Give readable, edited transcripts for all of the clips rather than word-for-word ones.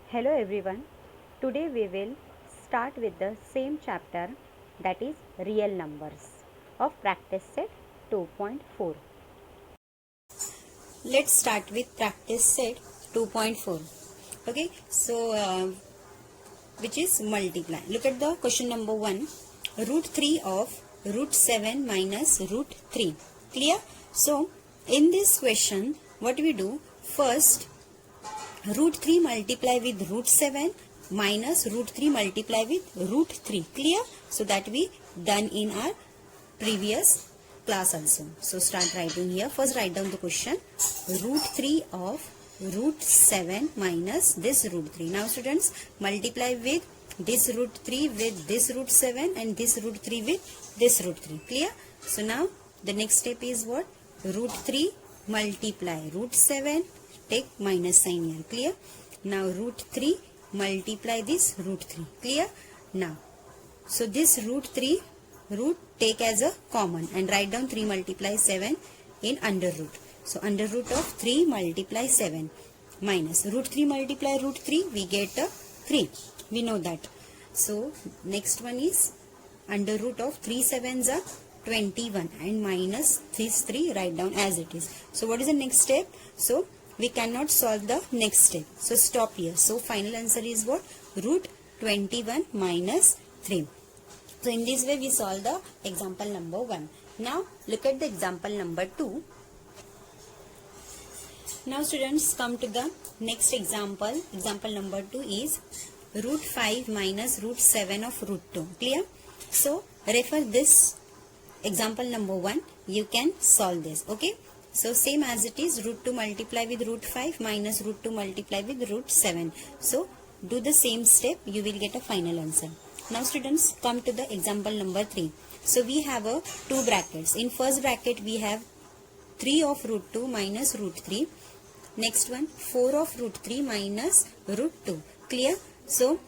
Hello everyone. Today we will start with the same chapter, that is real numbers, of practice set 2.4. Let's start with practice set 2.4. Okay, so which is multiply. Look at the question number 1. Root 3 of root 7 minus root 3. Clear? So in this question, what we do? First, root 3 multiply with root 7 minus root 3 multiply with root 3. Clear? So that we done in our previous class also. So start writing here. First write down the question. Root 3 of root 7 minus this root 3. Now students, multiply with this root 3 with this root 7 and this root 3 with this root 3. Clear? So now the next step is what? Root 3 multiply root 7, take minus sign here. Clear? Now root 3 multiply this root 3. Clear? Now, so this root 3 root take as a common and write down 3 multiply 7 in under root. So under root of 3 multiply 7 minus root 3 multiply root 3, we get a 3. We know that. So next one is under root of 3 sevens are 21 and minus this 3, write down as it is. So what is the next step? So we cannot solve the next step. So stop here. So final answer is what? Root 21 minus 3. So in this way we solve the example number 1. Now look at the example number 2. Now students, come to the next example. Example number 2 is root 5 minus root 7 of root 2. Clear? So refer this example number 1. You can solve this. Okay? So same as it is, root 2 multiply with root 5 minus root 2 multiply with root 7. So do the same step, you will get a final answer. Now students, come to the example number 3. So we have a 2 brackets. In first bracket we have 3 of root 2 minus root 3. Next one 4 of root 3 minus root 2. Clear? So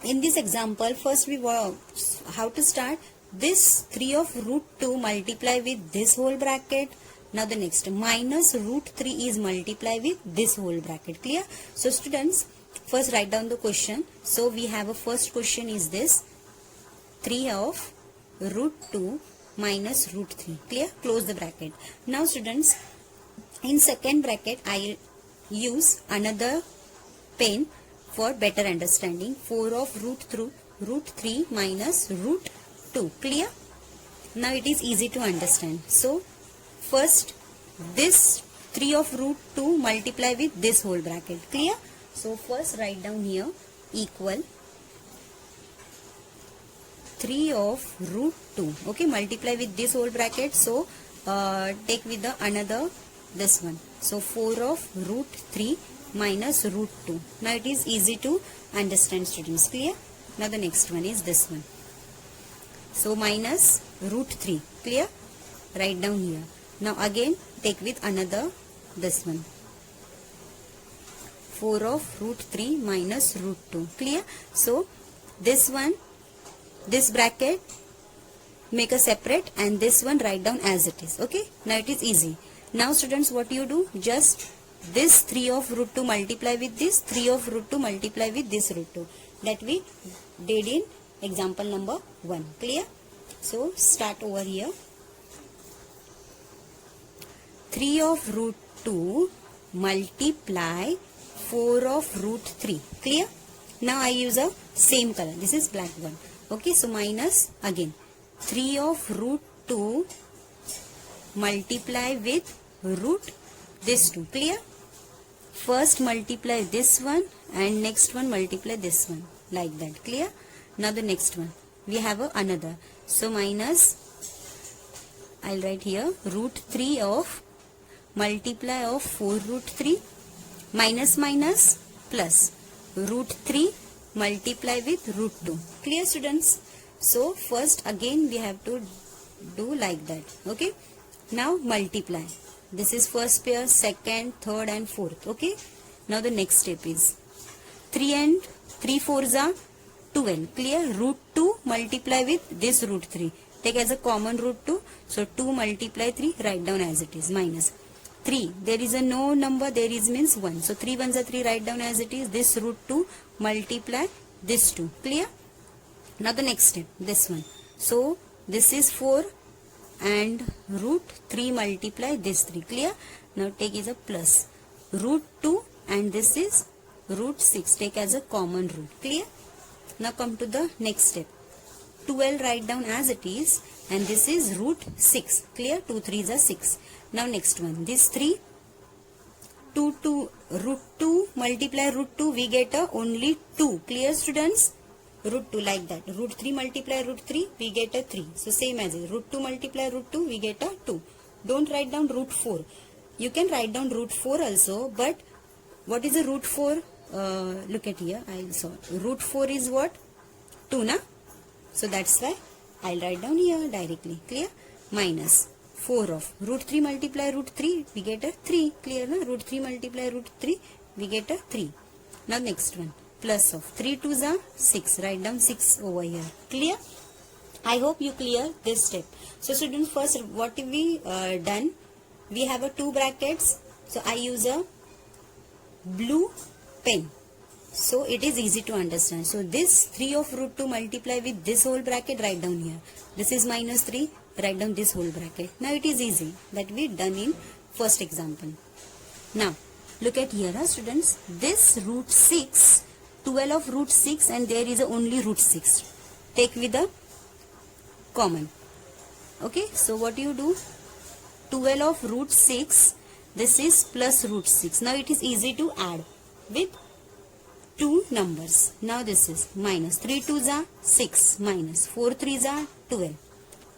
in this example, first we how to start? This 3 of root 2 multiply with this whole bracket. Now the next minus root 3 is multiply with this whole bracket. Clear? So students, first write down the question. So we have a first question is this 3 of root 2 minus root 3. Clear? Close the bracket. Now students, in second bracket I use another pen for better understanding. 4 of root 3 minus root 2. Clear? Now it is easy to understand. So first this 3 of root 2 multiply with this whole bracket. Clear? So first write down here equal 3 of root 2. Okay, multiply with this whole bracket. So take with the another this one. So 4 of root 3 minus root 2. Now it is easy to understand students. Clear? Now the next one is this one. So minus root 3. Clear? Write down here. Now again take with another this one. 4 of root 3 minus root 2. Clear? So this one, this bracket make a separate and this one write down as it is. Okay? Now it is easy. Now students, what you do? Just this 3 of root 2 multiply with this 3 of root 2 multiply with this root 2. That we did in example number 1. Clear? So start over here. 3 of root 2 multiply 4 of root 3. Clear? Now I use a same color. This is black one. Okay, so minus again 3 of root 2 multiply with root this 2. Clear? First multiply this one and next one multiply this one, like that. Clear? Now the next one we have another. So minus, I'll write here root 3 of multiply of 4 root 3 minus minus plus root 3 multiply with root 2. Clear students? So first again we have to do like that. Okay? Now multiply. This is first pair, second, third and fourth. Okay? Now the next step is 3 and 3 fours are 12. Clear? Root 2 multiply with this root 3. Take as a common root 2. So 2 multiply 3, write down as it is, minus 3. There is a no number, there is means 1. So 3 ones are 3, write down as it is. This root 2 multiply this 2. Clear? Now the next step, this one. So this is 4 and root 3 multiply this 3. Clear? Now take as a plus. Root 2 and this is root 6. Take as a common root. Clear? Now come to the next step. 12 write down as it is and this is root 6. Clear? 2 3s are 6. Now next one. This 3, root 2 multiply root 2, we get a only 2. Clear students? Root 2 like that. Root 3 multiply root 3, we get a 3. So same as it. Root 2 multiply root 2, we get a 2. Don't write down root 4. You can write down root 4 also, but what is the root 4? Look at here. I saw root 4 is what? 2 na? So that's why I'll write down here directly. Clear? Minus 4 of root 3 multiply root 3, we get a 3. Clear na? Root 3 multiply root 3, we get a 3. Now next one. Plus of 3 2s are 6. Write down 6 over here. Clear? I hope you clear this step. So students, first what we done? We have a 2 brackets. So I use a blue pen. So it is easy to understand. So this 3 of root 2 multiply with this whole bracket, write down here. This is minus 3, write down this whole bracket. Now it is easy. That we done in first example. Now look at here, students. This root 6, 12 of root 6 and there is only root 6. Take with a common. Okay, so what you do? 12 of root 6, this is plus root 6. Now it is easy to add with 2 numbers. Now this is minus 3 2s are 6 minus 4 3s are 12.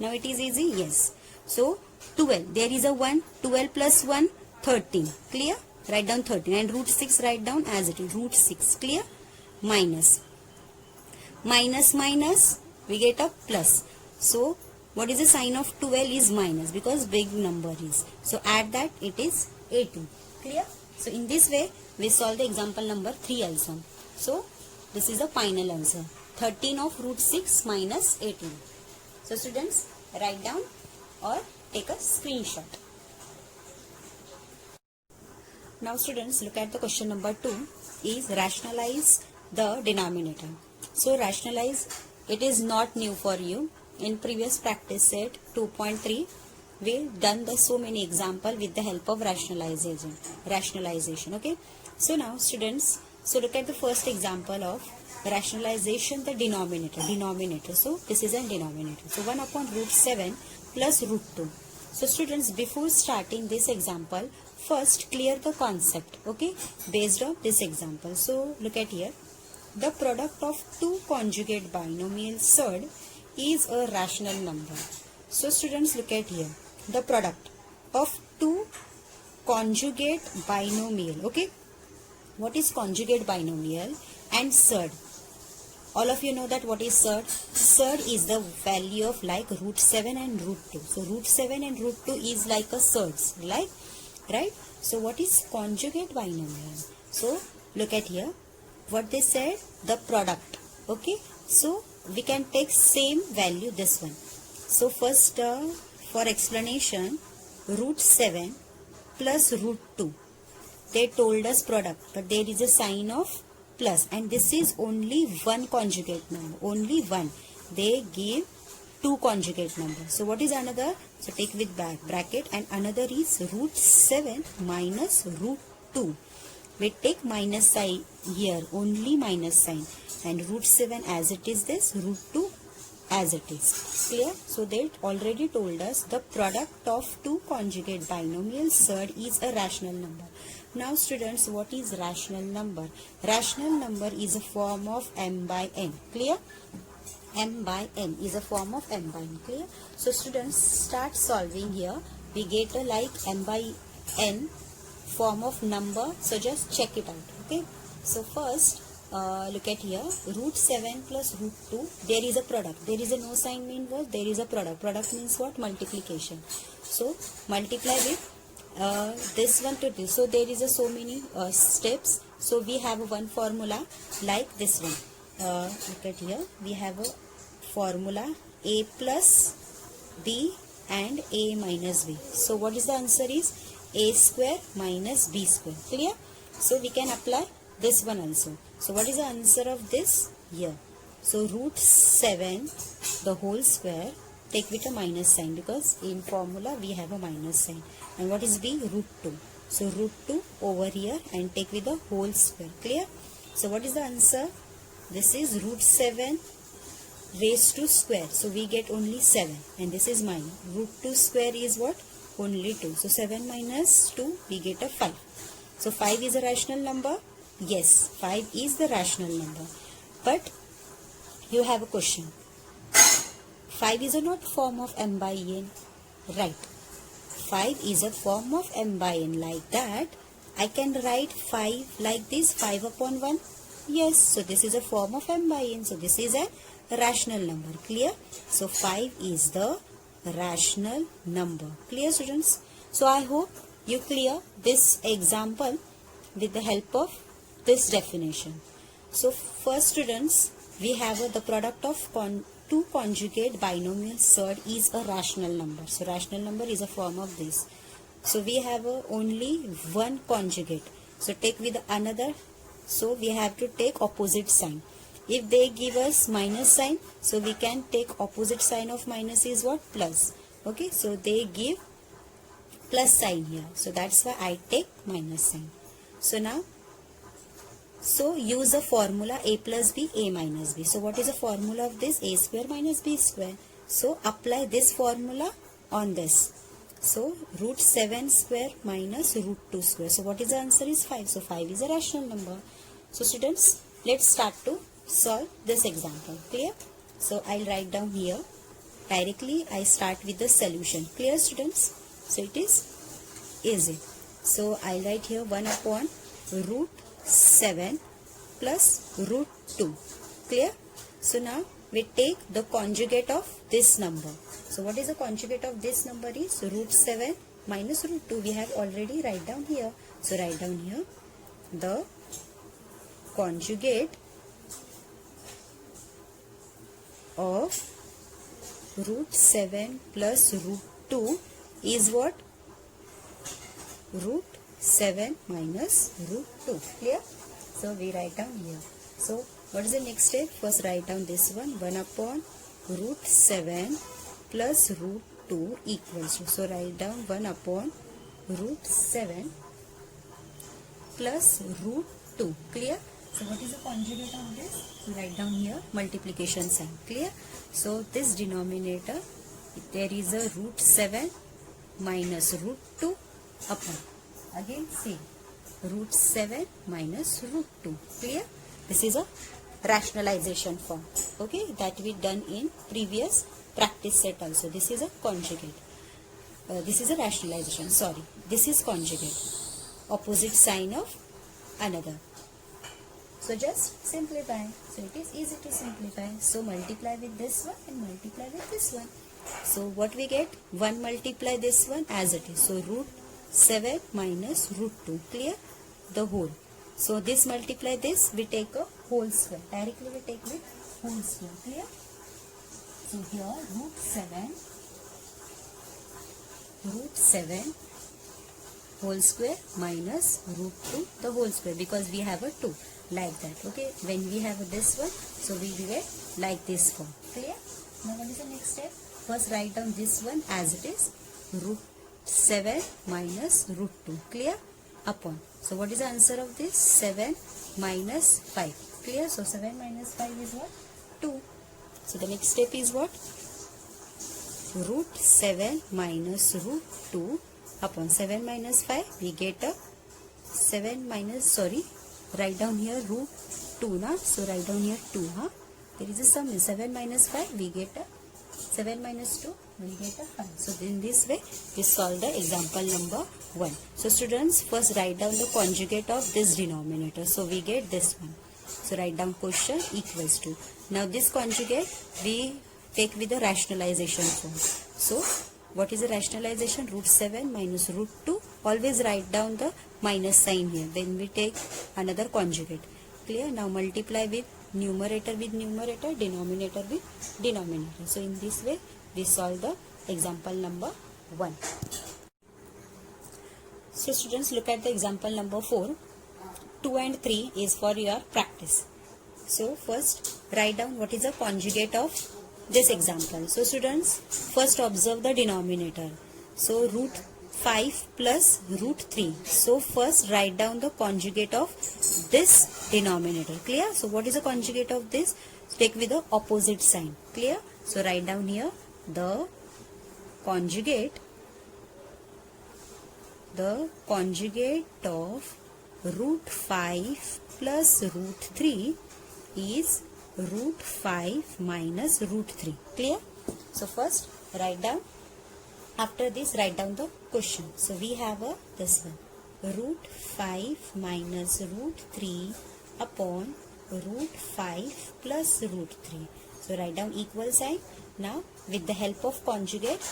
Now it is easy? Yes. So 12, there is a 1, 12 plus 1, 13. Clear? Write down 13 and root 6 write down as it is, root 6. Clear? Minus. Minus minus, we get a plus. So what is the sign of 12 is minus because big number is. So add that, it is 18. Clear? So in this way we solve the example number 3 also. So this is the final answer. 13 of root 6 minus 18. So students, write down or take a screenshot. Now students, look at the question number 2 is rationalize the denominator. So rationalize, it is not new for you. In previous practice set 2.3 we done the so many example with the help of rationalization. Okay. So now students, so look at the first example of rationalization, the denominator. So this is a denominator. So 1 upon root 7 plus root 2. So students, before starting this example, first clear the concept, okay, based on this example. So look at here. The product of two conjugate binomial surd is a rational number. So students, look at here. The product of two conjugate binomial, okay. What is conjugate binomial and surd? All of you know that what is surd? Surd is the value of like root 7 and root 2. So root 7 and root 2 is like a surds, like, right? So what is conjugate binomial? So look at here. What they said, the product, okay. So we can take same value, this one. So first for explanation, root 7 plus root 2. They told us product, but there is a sign of plus, and this is only one conjugate number, only one. They give two conjugate numbers. So what is another? So take with bracket, and another is root 7 minus root 2. We take minus sign here, only minus sign, and root 7 as it is, this root 2 as it is. Clear? So they already told us the product of two conjugate binomials surd is a rational number. Now students, what is rational number? Rational number is a form of m by n. Clear? M by n is a form of m by n. Clear? So students, start solving here. We get a like m by n form of number. So just check it out. Okay? So first, look at here. Root 7 plus root 2. There is a product. There is a no sign mean what? There is a product. Product means what? Multiplication. So multiply with this one to this. So there is a so many steps. So we have one formula like this one. Look at here. We have a formula a plus b and a minus b. So what is the answer is a square minus b square. Clear? So we can apply this one also. So what is the answer of this? Here. So root 7 the whole square, take with a minus sign because in formula we have a minus sign. And what is b? Root 2. So root 2 over here and take with the whole square. Clear? So what is the answer? This is root 7 raised to square. So we get only 7 and this is mine. Root 2 square is what? Only 2. So 7 minus 2 we get a 5. So 5 is a rational number? Yes, 5 is the rational number. But you have a question. 5 is a not form of m by n. Right. 5 is a form of m by n. Like that, I can write 5 like this, 5 upon 1. Yes, so this is a form of m by n. So this is a rational number. Clear? So 5 is the rational number. Clear, students? So I hope you clear this example with the help of this definition. So first, students, we have the product of two conjugate binomial surd is a rational number. So rational number is a form of this. So we have only one conjugate. So take with another. So we have to take opposite sign. If they give us minus sign, so we can take opposite sign of minus is what? Plus. Okay, so they give plus sign here. So that's why I take minus sign. So now, so use the formula a plus b, a minus b. So what is the formula of this? A square minus b square. So apply this formula on this. So root 7 square minus root 2 square. So what is the answer is 5. So 5 is a rational number. So students, let's start to solve this example. Clear? So I'll write down here. Directly I start with the solution. Clear, students? So it is easy. So I'll write here 1 upon root 7 plus root 2. Clear? So now we take the conjugate of this number. So what is the conjugate of this number is root 7 minus root 2. We have already write down here. So write down here the conjugate of root 7 plus root 2 is what? Root 7 minus root 2. Clear? So we write down here. So what is the next step? First write down this one. 1 upon root 7 plus root 2 equals to. So write down 1 upon root 7 plus root 2. Clear? So what is the conjugate of this? So write down here multiplication sign. Clear? So this denominator, there is a root 7 minus root 2 upon. Again same. Root 7 minus root 2. Clear? This is a rationalization form. Okay, that we done in previous practice set also. This is a conjugate. This is a rationalization. Sorry. This is conjugate. Opposite sign of another. So just simplify. So it is easy to simplify. So multiply with this one and multiply with this one. So what we get? 1 multiply this one as it is. So root 7 minus root 2. Clear? The whole. So this multiply this, we take a whole square. Directly we take with whole square. Clear? So here root 7 whole square minus root 2 the whole square, because we have a 2 like that. Okay, when we have this one, so we will get like this form. Clear? Now what is the next step? First write down this one as it is, root 7 minus root 2. Clear? Upon. So what is the answer of this? 7 minus 5. Clear? So 7 minus 5 is what? 2. So the next step is what? Root 7 minus root 2 upon 7 minus 5. We get a 7 minus, sorry, write down here root 2 na. So write down here 2. There is a sum. 7 minus 5. We get a 7 minus 2. We get a 5. So in this way we solve the example number 1. So students, first write down the conjugate of this denominator. So we get this one. So write down question equals to. Now this conjugate we take with the rationalization form. So what is the rationalization? Root 7 minus root 2. Always write down the minus sign here. Then we take another conjugate. Clear? Now multiply with numerator, denominator with denominator. So in this way we solve the example number 1. So students, look at the example number 4. 2 and 3 is for your practice. So first write down what is the conjugate of this example. So students, first observe the denominator. So root 5 plus root 3. So first write down the conjugate of this denominator. Clear? So what is the conjugate of this? Take with the opposite sign. Clear? So write down here the conjugate of root 5 plus root 3 is root 5 minus root 3. Clear? So first write down. After this write down the question. So we have this one. Root 5 minus root 3 upon root 5 plus root 3. So write down equal sign. Now with the help of conjugate,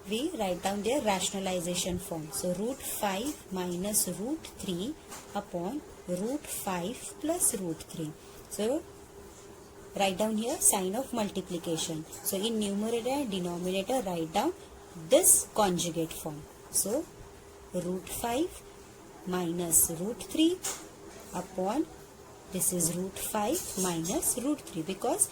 we write down their rationalization form. So root 5 minus root 3 upon root 5 plus root 3. So write down here sign of multiplication. So in numerator and denominator write down this conjugate form. So root 5 minus root 3 upon this is root 5 minus root 3, because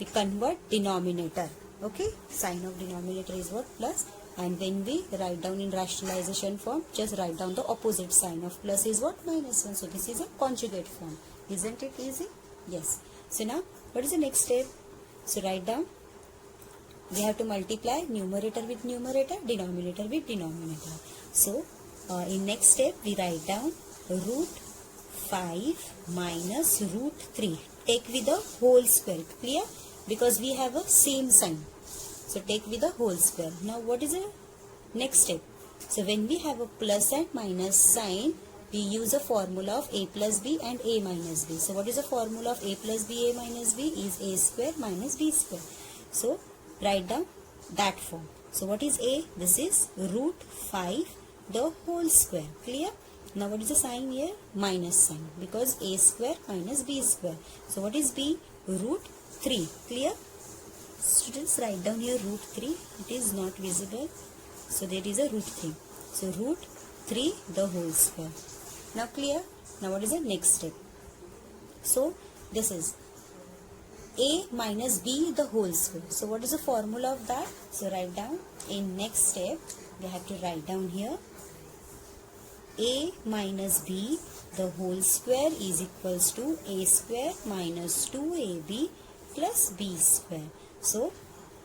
we convert denominator. Okay, sign of denominator is what? Plus. And when we write down in rationalization form, just write down the opposite sign of plus is what? Minus 1. So this is a conjugate form. Isn't it easy? Yes. So now what is the next step? So write down. We have to multiply numerator with numerator, denominator with denominator. So in next step we write down root 5 minus root 3. Take with the whole square. Clear? Because we have a same sign. So take with the whole square. Now what is the next step? So when we have a plus and minus sign, we use a formula of a plus b and a minus b. So what is the formula of a plus b, a minus b? Is a square minus b square. So write down that form. So what is a? This is root 5 the whole square. Clear? Now what is the sign here? Minus sign, because a square minus b square. So what is b? Root 3. Clear? Students, write down here root 3. It is not visible. So there is a root 3. So root 3 the whole square. Now clear? Now what is the next step? So this is a minus b the whole square. So what is the formula of that? So write down. In next step we have to write down here a minus b the whole square is equals to a square minus 2ab plus b square. So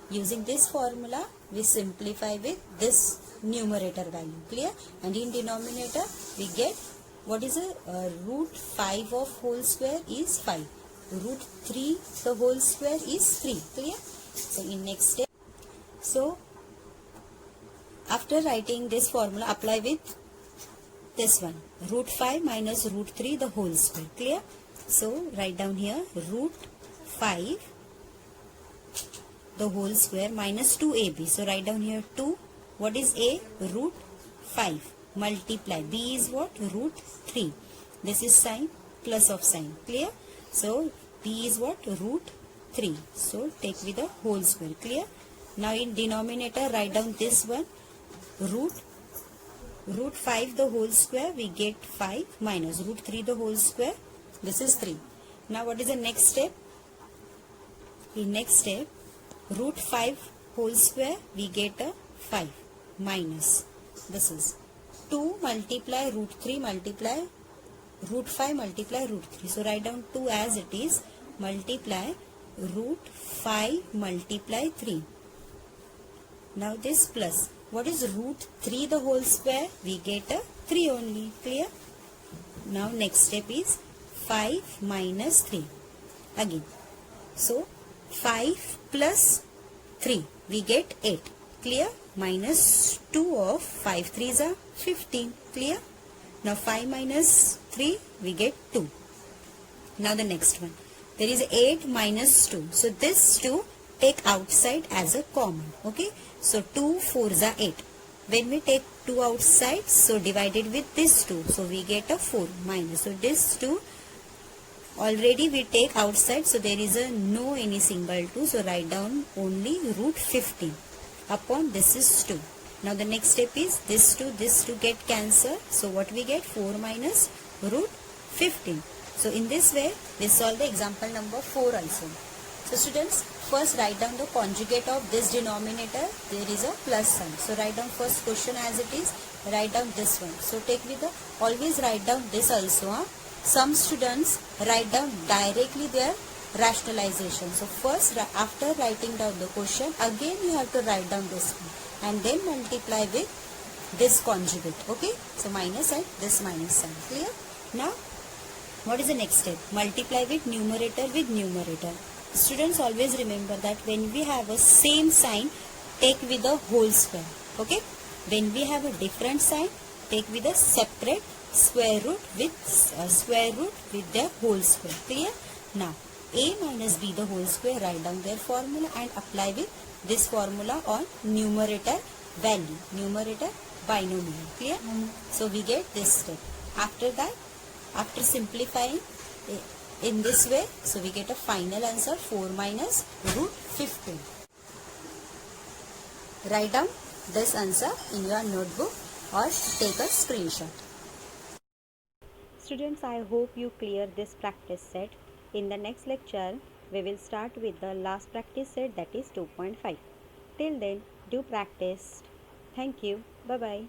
using this formula we simplify with this numerator value. Clear? And in denominator we get what is a root 5 of whole square is 5. Root 3 the whole square is 3. Clear? So in next step, so after writing this formula, apply with this one, root 5 minus root 3 the whole square. Clear? So write down here root 5 the whole square minus 2ab. So write down here 2. What is a? Root 5. Multiply. b is what? Root 3. This is sign, plus of sign. Clear? So b is what? Root 3. So take with the whole square. Clear? Now in denominator write down this one, root 5 the whole square, we get 5 minus root 3 the whole square, this is 3. Now what is the next step? In next step, root 5 whole square, we get a 5 minus, this is 2 multiply root 3 multiply root 5 multiply root 3. So write down 2 as it is, multiply root 5 multiply 3. Now this plus. What is root 3 the whole square? We get a 3 only. Clear? Now next step is 5 minus 3. Again. So 5 plus 3. We get 8. Clear? Minus 2 of 5 3s are 15. Clear? Now 5 minus 3. We get 2. Now the next one. There is 8 minus 2. So this 2 take outside as a common. Okay? So 2 4s are 8. When we take 2 outside, so divided with this 2. So we get a 4 minus. So this 2 already we take outside. So there is a no any single 2. So write down only root 15 upon this is 2. Now the next step is this to get cancel. So what we get? 4 minus root 15. So in this way we solve the example number 4 also. So students, first write down the conjugate of this denominator. There is a plus sign. So write down first question as it is. Write down this one. So take with the, always write down this also. Some students write down directly their rationalization. So first, after writing down the question, again you have to write down this one and then multiply with this conjugate. Okay, so minus and this minus sign. Clear? Now what is the next step? Multiply with numerator. Students, always remember that when we have a same sign, take with the whole square. Okay, when we have a different sign, take with a separate square root with the whole square. Clear? Now a minus b the whole square, write down their formula and apply with this formula on numerator value, numerator binomial. Clear? So we get this step. After that, after simplifying in this way, so we get a final answer 4 minus root 15. Write down this answer in your notebook or take a screenshot. Students, I hope you clear this practice set. In the next lecture, we will start with the last practice set, that is 2.5. Till then, do practice. Thank you. Bye-bye.